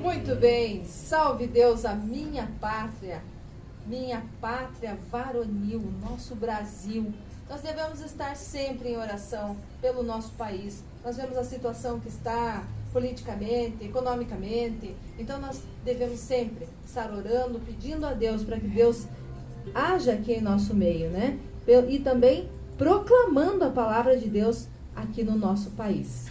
Muito bem, salve Deus a minha pátria varonil, nosso Brasil. Nós devemos estar sempre em oração pelo nosso país. Nós vemos a situação que está politicamente, economicamente, então nós devemos sempre estar orando, pedindo a Deus para que Deus haja aqui em nosso meio, né? E também proclamando a palavra de Deus aqui no nosso país.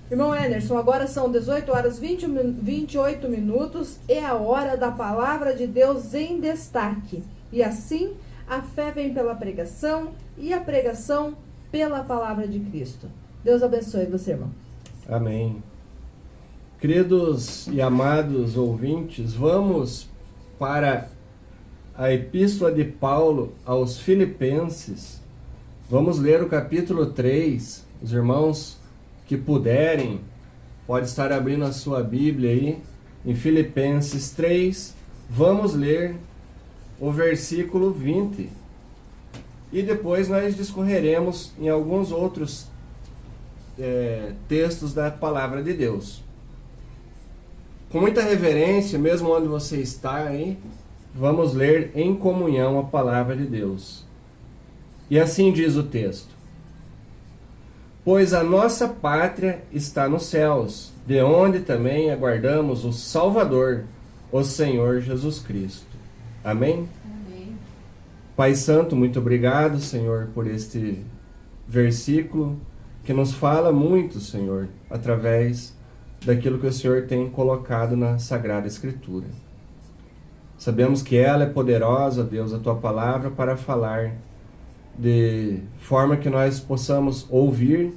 Irmão Enerson, agora são 18 horas 28 minutos, é a hora da palavra de Deus em destaque. E assim, a fé vem pela pregação e a pregação pela palavra de Cristo. Deus abençoe você, irmão. Amém. Queridos e amados ouvintes, vamos para a Epístola de Paulo aos Filipenses. Vamos ler o capítulo 3. Os irmãos que puderem, pode estar abrindo a sua Bíblia aí, em Filipenses 3, vamos ler o versículo 20. E depois nós discorreremos em alguns outros textos da Palavra de Deus. Com muita reverência, mesmo onde você está aí, vamos ler em comunhão a Palavra de Deus. E assim diz o texto: pois a nossa pátria está nos céus, de onde também aguardamos o Salvador, o Senhor Jesus Cristo. Amém? Amém. Pai Santo, muito obrigado, Senhor, por este versículo que nos fala muito, Senhor, através daquilo que o Senhor tem colocado na Sagrada Escritura. Sabemos que ela é poderosa, Deus, a Tua Palavra, para falar de forma que nós possamos ouvir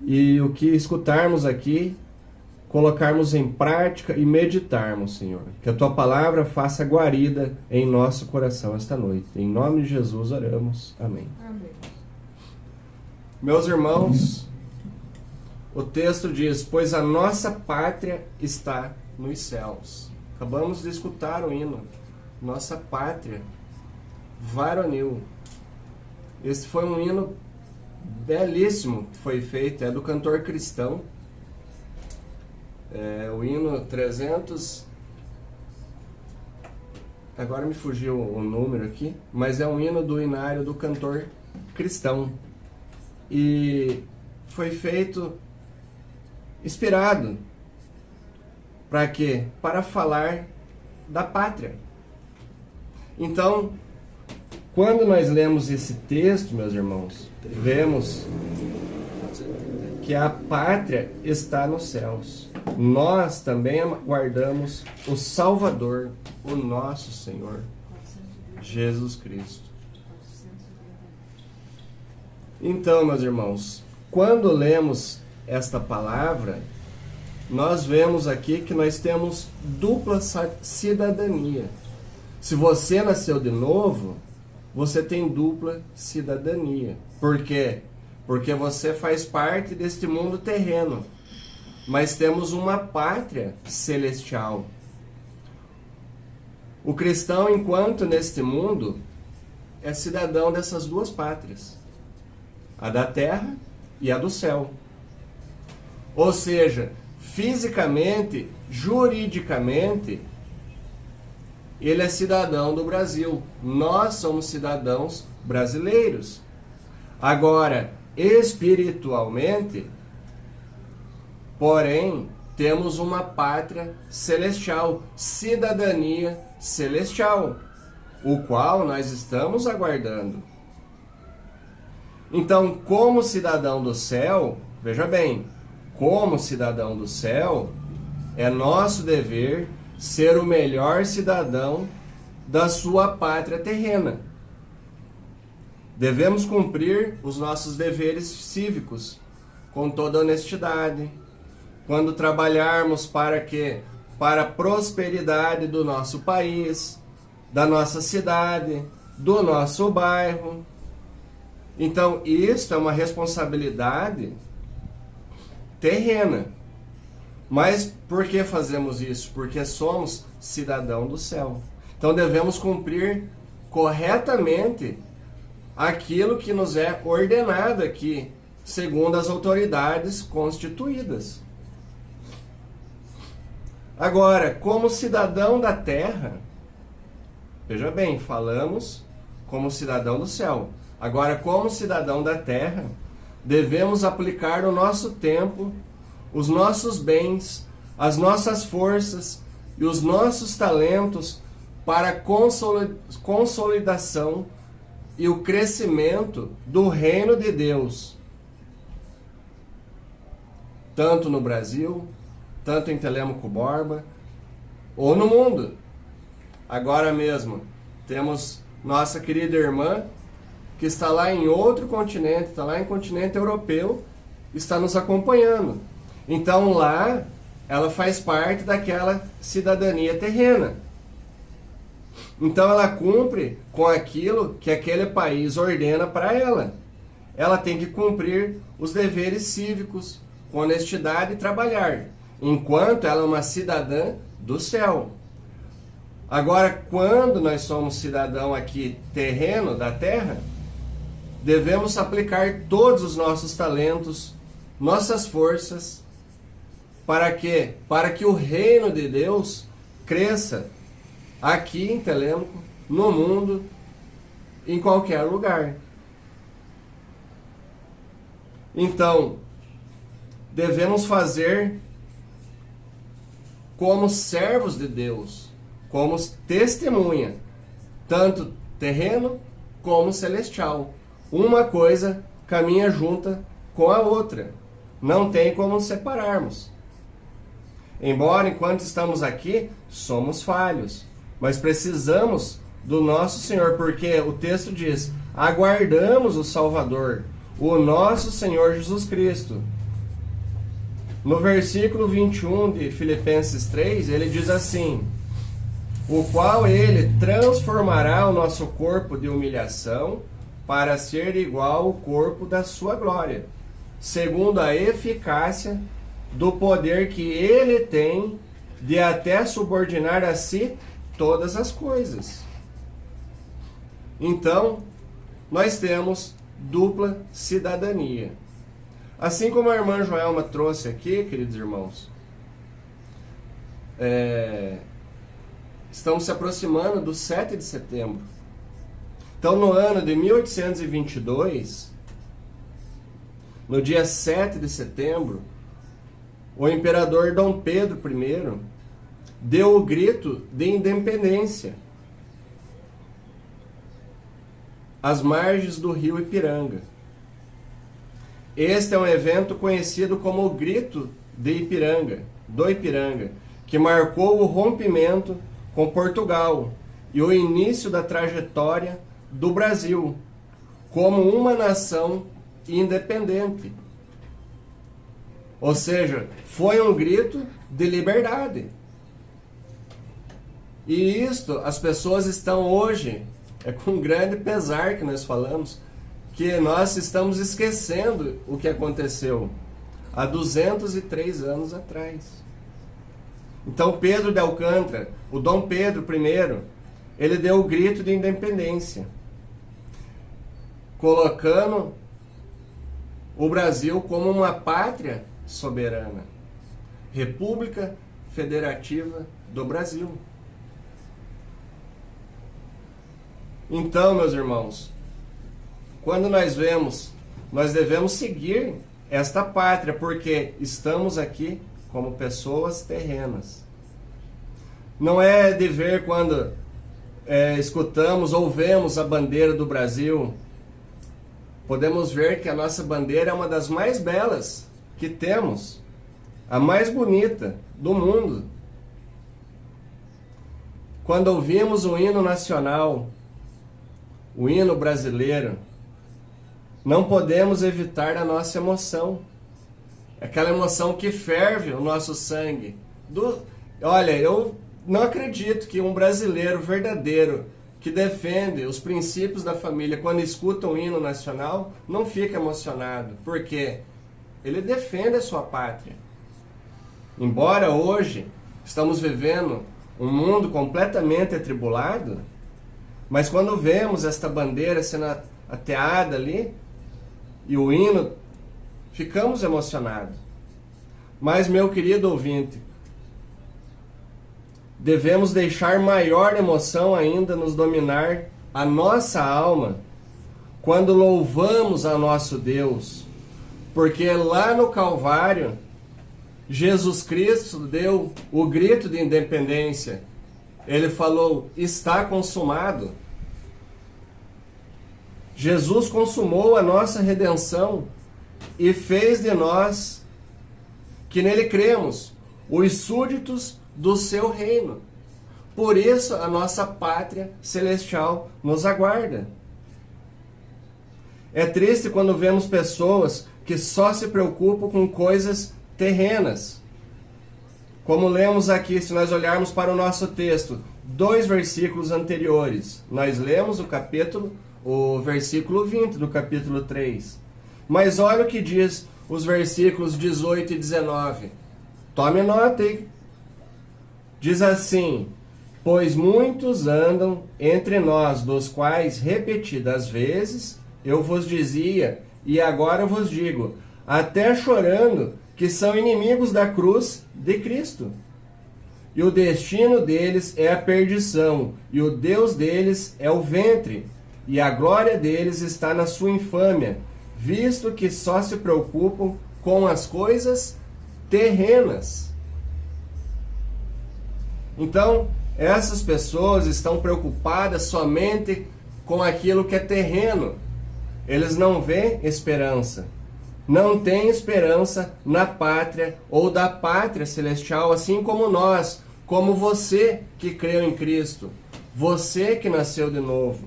e o que escutarmos aqui, colocarmos em prática e meditarmos, Senhor. Que a Tua Palavra faça guarida em nosso coração esta noite. Em nome de Jesus oramos. Amém. Amém. Meus irmãos, o texto diz: pois a nossa pátria está nos céus. Acabamos de escutar o hino. Nossa pátria varonil. Esse foi um hino belíssimo que foi feito, é do cantor cristão. O hino 300... Agora me fugiu o número aqui, mas é um hino do hinário do cantor cristão. E foi feito inspirado. Para quê? Para falar da pátria. Então, quando nós lemos esse texto, meus irmãos, vemos que a pátria está nos céus. Nós também aguardamos o Salvador, o nosso Senhor, Jesus Cristo. Então, meus irmãos, quando lemos esta palavra, nós vemos aqui que nós temos dupla cidadania. Se você nasceu de novo, você tem dupla cidadania. Por quê? Porque você faz parte deste mundo terreno. Mas temos uma pátria celestial. O cristão, enquanto neste mundo, é cidadão dessas duas pátrias. A da terra e a do céu. Ou seja, fisicamente, juridicamente, ele é cidadão do Brasil. Nós somos cidadãos brasileiros. Agora, espiritualmente, porém, temos uma pátria celestial, cidadania celestial, o qual nós estamos aguardando. Então, como cidadão do céu, veja bem, como cidadão do céu, é nosso dever ser o melhor cidadão da sua pátria terrena. Devemos cumprir os nossos deveres cívicos com toda honestidade, quando trabalharmos para quê? Para a prosperidade do nosso país, da nossa cidade, do nosso bairro. Então, isso é uma responsabilidade terrena. Mas por que fazemos isso? Porque somos cidadão do céu. Então devemos cumprir corretamente aquilo que nos é ordenado aqui, segundo as autoridades constituídas. Agora, como cidadão da terra, veja bem, falamos como cidadão do céu. Agora, como cidadão da terra, devemos aplicar o nosso tempo, os nossos bens, as nossas forças e os nossos talentos para a consolidação e o crescimento do reino de Deus, tanto no Brasil, tanto em Telêmaco Borba, ou no mundo. Agora mesmo, temos nossa querida irmã, que está lá em outro continente, está lá em continente europeu, está nos acompanhando. Então lá, ela faz parte daquela cidadania terrena. Então ela cumpre com aquilo que aquele país ordena para ela. Ela tem que cumprir os deveres cívicos, com honestidade e trabalhar, enquanto ela é uma cidadã do céu. Agora, quando nós somos cidadão aqui terreno, da terra, devemos aplicar todos os nossos talentos, nossas forças, para quê? Para que o reino de Deus cresça aqui em Telêmaco, no mundo, em qualquer lugar. Então, devemos fazer como servos de Deus, como testemunha, tanto terreno como celestial. Uma coisa caminha junta com a outra. Não tem como separarmos. Embora, enquanto estamos aqui, somos falhos. Mas precisamos do nosso Senhor, porque o texto diz: aguardamos o Salvador, o nosso Senhor Jesus Cristo. No versículo 21 de Filipenses 3, ele diz assim: o qual ele transformará o nosso corpo de humilhação para ser igual ao corpo da sua glória, segundo a eficácia do poder que ele tem de até subordinar a si todas as coisas. Então, nós temos dupla cidadania. Assim como a irmã Joelma trouxe aqui, queridos irmãos, estamos se aproximando do 7 de setembro. Então, no ano de 1822, no dia 7 de setembro, o imperador Dom Pedro I deu o grito de independência às margens do rio Ipiranga. Este é um evento conhecido como o Grito de Ipiranga, do Ipiranga, que marcou o rompimento com Portugal e o início da trajetória do Brasil como uma nação independente. Ou seja, foi um grito de liberdade. E isto, as pessoas estão hoje, é com grande pesar que nós falamos, que nós estamos esquecendo o que aconteceu há 203 anos atrás. Então Pedro de Alcântara, o Dom Pedro I, ele deu o grito de independência, colocando o Brasil como uma pátria soberana, República Federativa do Brasil. Então, meus irmãos, quando nós vemos, nós devemos seguir esta pátria, porque estamos aqui como pessoas terrenas. Não é de ver quando escutamos ou vemos a bandeira do Brasil, podemos ver que a nossa bandeira é uma das mais belas que temos, a mais bonita do mundo. Quando ouvimos o hino nacional, o hino brasileiro, não podemos evitar a nossa emoção. Aquela emoção que ferve o nosso sangue. Olha, eu não acredito que um brasileiro verdadeiro que defende os princípios da família, quando escuta o hino nacional, não fica emocionado. Por quê? ele defende a sua pátria. Embora hoje estamos vivendo um mundo completamente atribulado, mas quando vemos esta bandeira sendo ateada ali, e o hino, ficamos emocionados. Mas, meu querido ouvinte, devemos deixar maior emoção ainda nos dominar a nossa alma quando louvamos a nosso Deus, porque lá no Calvário, Jesus Cristo deu o grito de independência. Ele falou: está consumado. Jesus consumou a nossa redenção e fez de nós, que nele cremos, os súditos do seu reino. Por isso a nossa pátria celestial nos aguarda. É triste quando vemos pessoas que só se preocupam com coisas terrenas. Como lemos aqui, se nós olharmos para o nosso texto, 2 versículos anteriores, nós lemos o versículo 20 do capítulo 3. Mas olha o que diz os versículos 18 e 19. Tome nota aí. Diz assim: pois muitos andam entre nós, dos quais repetidas vezes eu vos dizia, e agora vos digo, até chorando, que são inimigos da cruz de Cristo. E o destino deles é a perdição, e o Deus deles é o ventre, e a glória deles está na sua infâmia, visto que só se preocupam com as coisas terrenas. Então, essas pessoas estão preocupadas somente com aquilo que é terreno. Eles não veem esperança. Não têm esperança na pátria ou da pátria celestial, assim como nós, como você que creu em Cristo, você que nasceu de novo.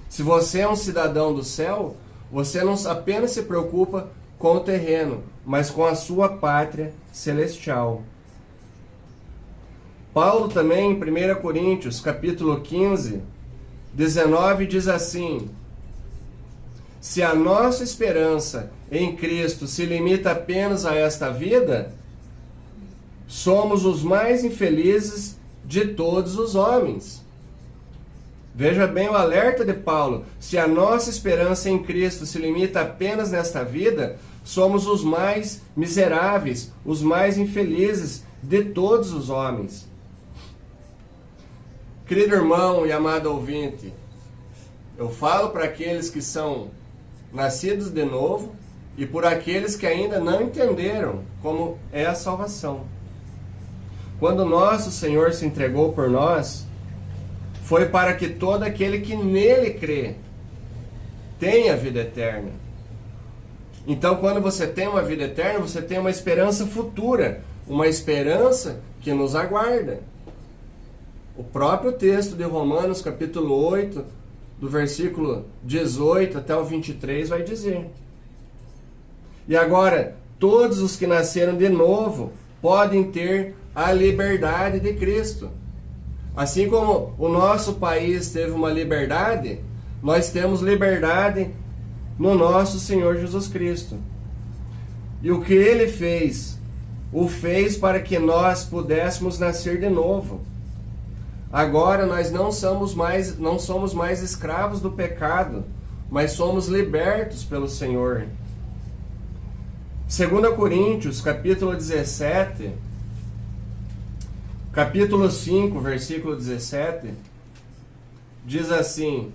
Se você é um cidadão do céu, você não apenas se preocupa com o terreno, mas com a sua pátria celestial. Paulo também, em 1 Coríntios, capítulo 15, 19, diz assim: se a nossa esperança em Cristo se limita apenas a esta vida, somos os mais infelizes de todos os homens. Veja bem o alerta de Paulo. Se a nossa esperança em Cristo se limita apenas nesta vida, somos os mais miseráveis, os mais infelizes de todos os homens. Querido irmão e amado ouvinte, eu falo para aqueles que são nascidos de novo e por aqueles que ainda não entenderam como é a salvação. Quando nosso Senhor se entregou por nós, foi para que todo aquele que nele crê tenha vida eterna. Então, quando você tem uma vida eterna, você tem uma esperança futura, uma esperança que nos aguarda. O próprio texto de Romanos, capítulo 8, do versículo 18 até o 23, vai dizer. E agora, todos os que nasceram de novo podem ter a liberdade de Cristo. Assim como o nosso país teve uma liberdade, nós temos liberdade no nosso Senhor Jesus Cristo. E o que Ele fez, o fez para que nós pudéssemos nascer de novo. Agora nós não somos mais escravos do pecado, mas somos libertos pelo Senhor. 2 Coríntios, capítulo 17, capítulo 5, versículo 17, diz assim: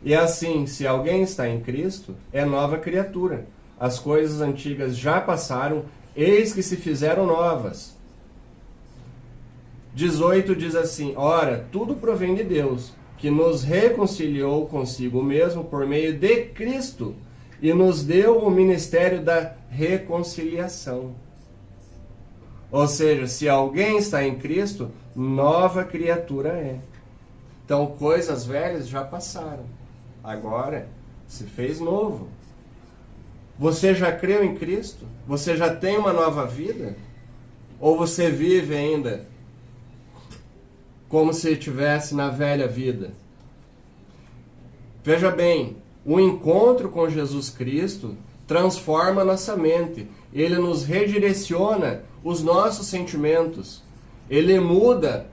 e assim, se alguém está em Cristo, é nova criatura. As coisas antigas já passaram, eis que se fizeram novas. 18 diz assim: ora, tudo provém de Deus, que nos reconciliou consigo mesmo por meio de Cristo e nos deu o ministério da reconciliação. Ou seja, se alguém está em Cristo, nova criatura é. Então, coisas velhas já passaram. Agora se fez novo. Você já creu em Cristo? Você já tem uma nova vida? Ou você vive ainda como se estivesse na velha vida? Veja bem, o encontro com Jesus Cristo transforma a nossa mente, ele nos redireciona os nossos sentimentos, ele muda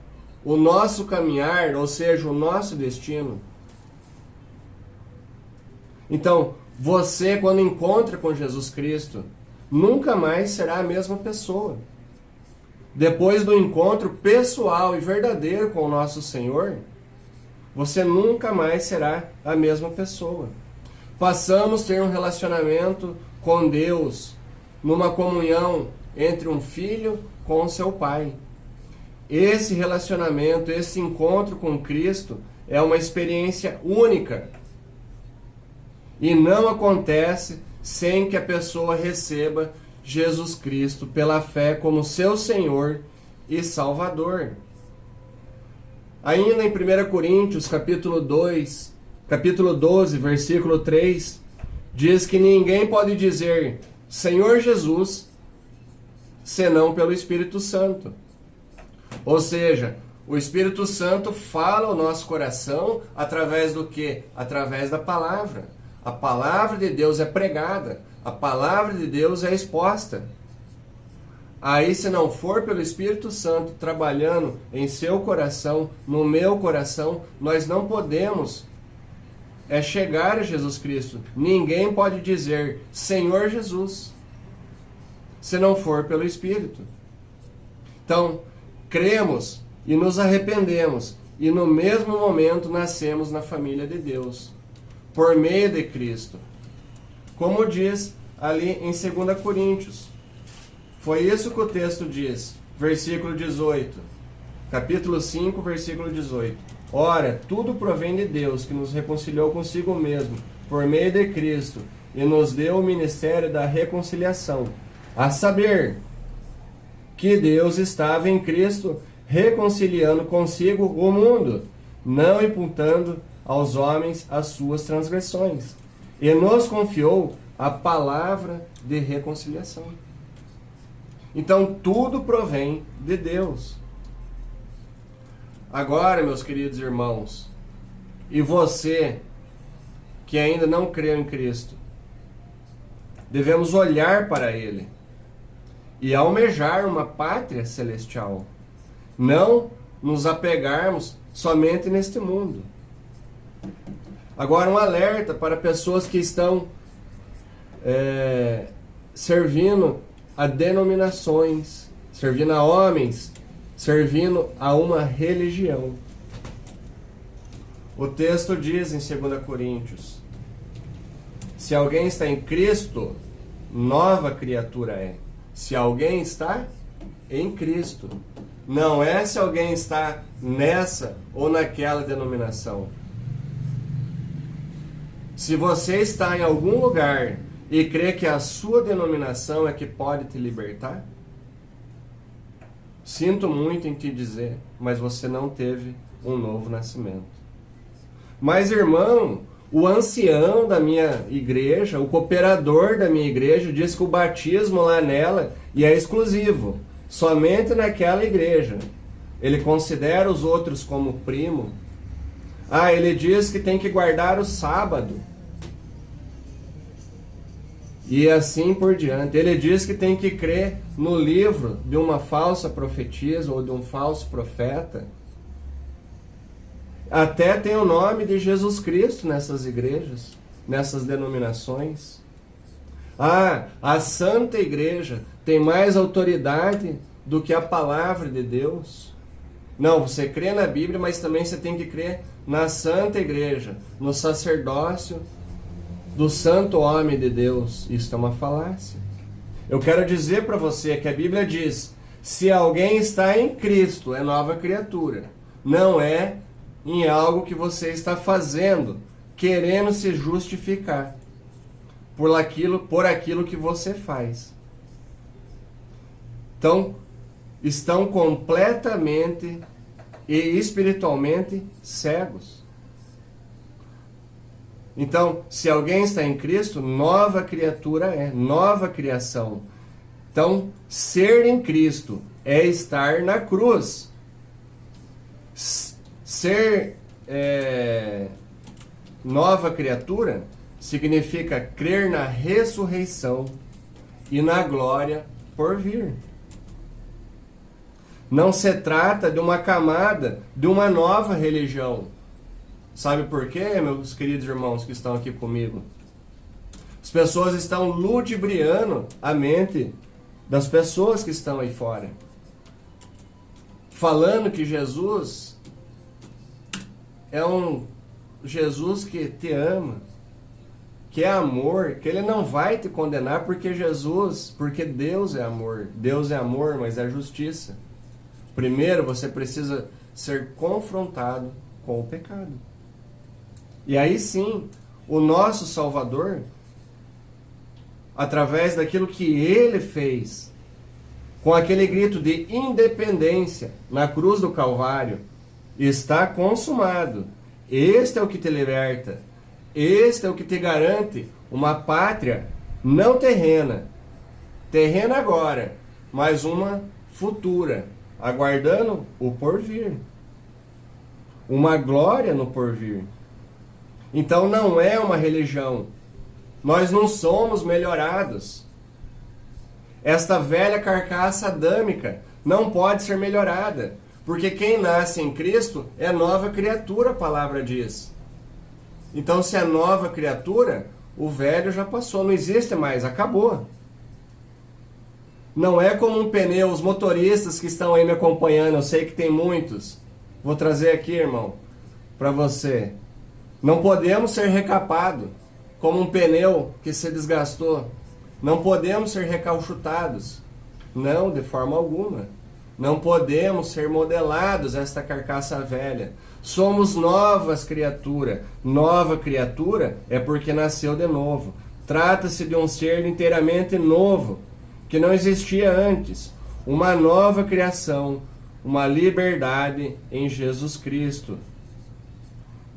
o nosso caminhar, ou seja, o nosso destino. Então, você, quando encontra com Jesus Cristo, nunca mais será a mesma pessoa. Depois do encontro pessoal e verdadeiro com o nosso Senhor, você nunca mais será a mesma pessoa. Passamos a ter um relacionamento com Deus, numa comunhão entre um filho com o seu pai. Esse relacionamento, esse encontro com Cristo é uma experiência única. E não acontece sem que a pessoa receba Jesus Cristo pela fé como seu Senhor e Salvador. Ainda em 1 Coríntios, capítulo 12, versículo 3, diz que ninguém pode dizer Senhor Jesus, senão pelo Espírito Santo. Ou seja, o Espírito Santo fala ao nosso coração através do quê? Através da palavra. A palavra de Deus é pregada, a palavra de Deus é exposta. Aí, se não for pelo Espírito Santo trabalhando em seu coração, no meu coração, nós não podemos chegar a Jesus Cristo. Ninguém pode dizer Senhor Jesus, se não for pelo Espírito. Então, cremos e nos arrependemos, e no mesmo momento nascemos na família de Deus, por meio de Cristo. Como diz ali em 2 Coríntios. Foi isso que o texto diz, versículo 18. Capítulo 5, versículo 18. Ora, tudo provém de Deus, que nos reconciliou consigo mesmo, por meio de Cristo, e nos deu o ministério da reconciliação. A saber, que Deus estava em Cristo, reconciliando consigo o mundo, não imputando aos homens as suas transgressões, e nos confiou a palavra de reconciliação. Então, tudo provém de Deus. Agora, meus queridos irmãos, e você que ainda não creu em Cristo, devemos olhar para Ele e almejar uma pátria celestial, não nos apegarmos somente neste mundo. Agora, um alerta para pessoas que estão servindo a denominações, servindo a homens, servindo a uma religião. O texto diz em 2 Coríntios: se alguém está em Cristo, nova criatura é. Se alguém está em Cristo. Não é se alguém está nessa ou naquela denominação. Se você está em algum lugar e crê que a sua denominação é que pode te libertar, sinto muito em te dizer, mas você não teve um novo nascimento. Mas, irmão, o ancião da minha igreja, o cooperador da minha igreja, diz que o batismo lá nela é exclusivo, somente naquela igreja. Ele considera os outros como primo. Ele diz que tem que guardar o sábado. E assim por diante. Ele diz que tem que crer no livro de uma falsa profetisa ou de um falso profeta. Até tem o nome de Jesus Cristo nessas igrejas, nessas denominações. A Santa Igreja tem mais autoridade do que a palavra de Deus. Não, você crê na Bíblia, mas também você tem que crer na Santa Igreja, no sacerdócio do santo homem de Deus. Isso é uma falácia. Eu quero dizer para você que a Bíblia diz: se alguém está em Cristo, é nova criatura. Não é em algo que você está fazendo, querendo se justificar por aquilo que você faz. Então, estão completamente e espiritualmente cegos. Então, se alguém está em Cristo, nova criatura é, nova criação. Então, ser em Cristo é estar na cruz. Ser nova criatura significa crer na ressurreição e na glória por vir. Não se trata de uma camada de uma nova religião. Sabe por quê, meus queridos irmãos que estão aqui comigo? As pessoas estão ludibriando a mente das pessoas que estão aí fora, falando que Jesus é um Jesus que te ama, que é amor, que Ele não vai te condenar porque Deus é amor. Deus é amor, mas é justiça. Primeiro você precisa ser confrontado com o pecado. E aí sim, o nosso Salvador, através daquilo que Ele fez, com aquele grito de independência na cruz do Calvário, está consumado. Este é o que te liberta. Este é o que te garante uma pátria não terrena. Terrena agora, mas uma futura, aguardando o porvir. Uma glória no porvir. Então não é uma religião. Nós não somos melhorados. Esta velha carcaça adâmica não pode ser melhorada, porque quem nasce em Cristo é nova criatura, a palavra diz. Então, se é nova criatura, o velho já passou, não existe mais, acabou. Não é como um pneu, os motoristas que estão aí me acompanhando, eu sei que tem muitos. Vou trazer aqui, irmão, para você. Não podemos ser recapados como um pneu que se desgastou. Não podemos ser recauchutados. Não, de forma alguma. Não podemos ser modelados esta carcaça velha. Somos novas criaturas. Nova criatura é porque nasceu de novo. Trata-se de um ser inteiramente novo, que não existia antes. Uma nova criação, uma liberdade em Jesus Cristo.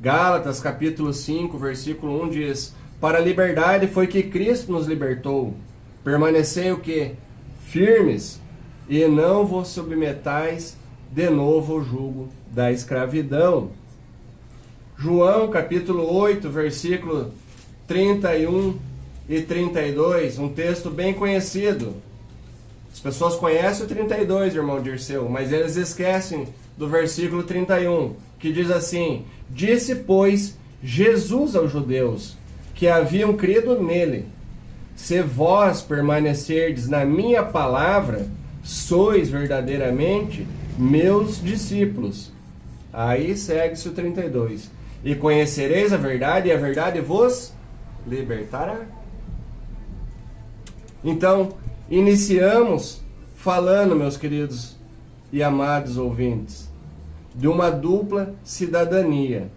Gálatas capítulo 5, versículo 1 diz: para a liberdade foi que Cristo nos libertou. Permanecei o quê? Firmes, e não vos submetais de novo ao jugo da escravidão. João capítulo 8, versículo 31 e 32, um texto bem conhecido. As pessoas conhecem o 32, irmão Dirceu, mas eles esquecem do versículo 31, que diz assim: disse, pois, Jesus aos judeus que haviam crido nele: se vós permanecerdes na minha palavra, sois verdadeiramente meus discípulos. Aí segue-se o 32. E conhecereis a verdade, e a verdade vos libertará. Então, iniciamos falando, meus queridos e amados ouvintes, de uma dupla cidadania.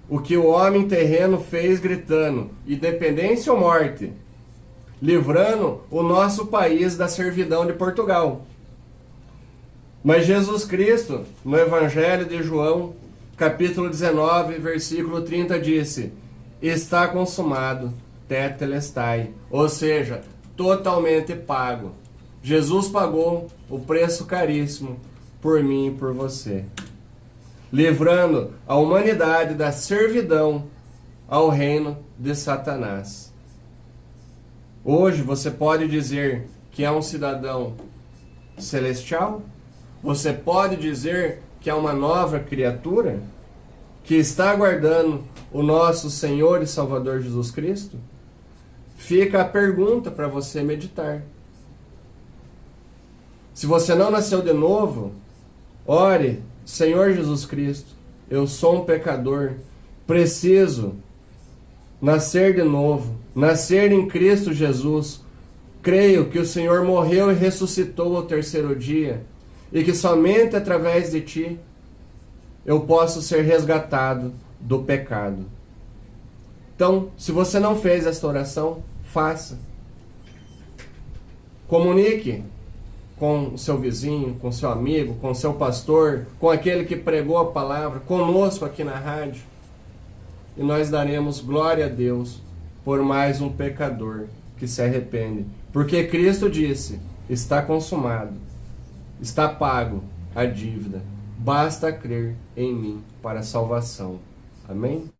O que o homem terreno fez gritando: independência ou morte, livrando o nosso país da servidão de Portugal. Mas Jesus Cristo, no Evangelho de João, capítulo 19, versículo 30, disse: está consumado, tetelestai, ou seja, totalmente pago. Jesus pagou o preço caríssimo por mim e por você, livrando a humanidade da servidão ao reino de Satanás. Hoje você pode dizer que é um cidadão celestial? Você pode dizer que é uma nova criatura que está aguardando o nosso Senhor e Salvador Jesus Cristo? Fica a pergunta para você meditar. Se você não nasceu de novo, ore: Senhor Jesus Cristo, eu sou um pecador, preciso nascer de novo, nascer em Cristo Jesus. Creio que o Senhor morreu e ressuscitou ao terceiro dia, e que somente através de Ti eu posso ser resgatado do pecado. Então, se você não fez esta oração, faça. Comunique com o seu vizinho, com o seu amigo, com o seu pastor, com aquele que pregou a palavra, conosco aqui na rádio. E nós daremos glória a Deus por mais um pecador que se arrepende. Porque Cristo disse: está consumado, está pago a dívida. Basta crer em mim para a salvação. Amém?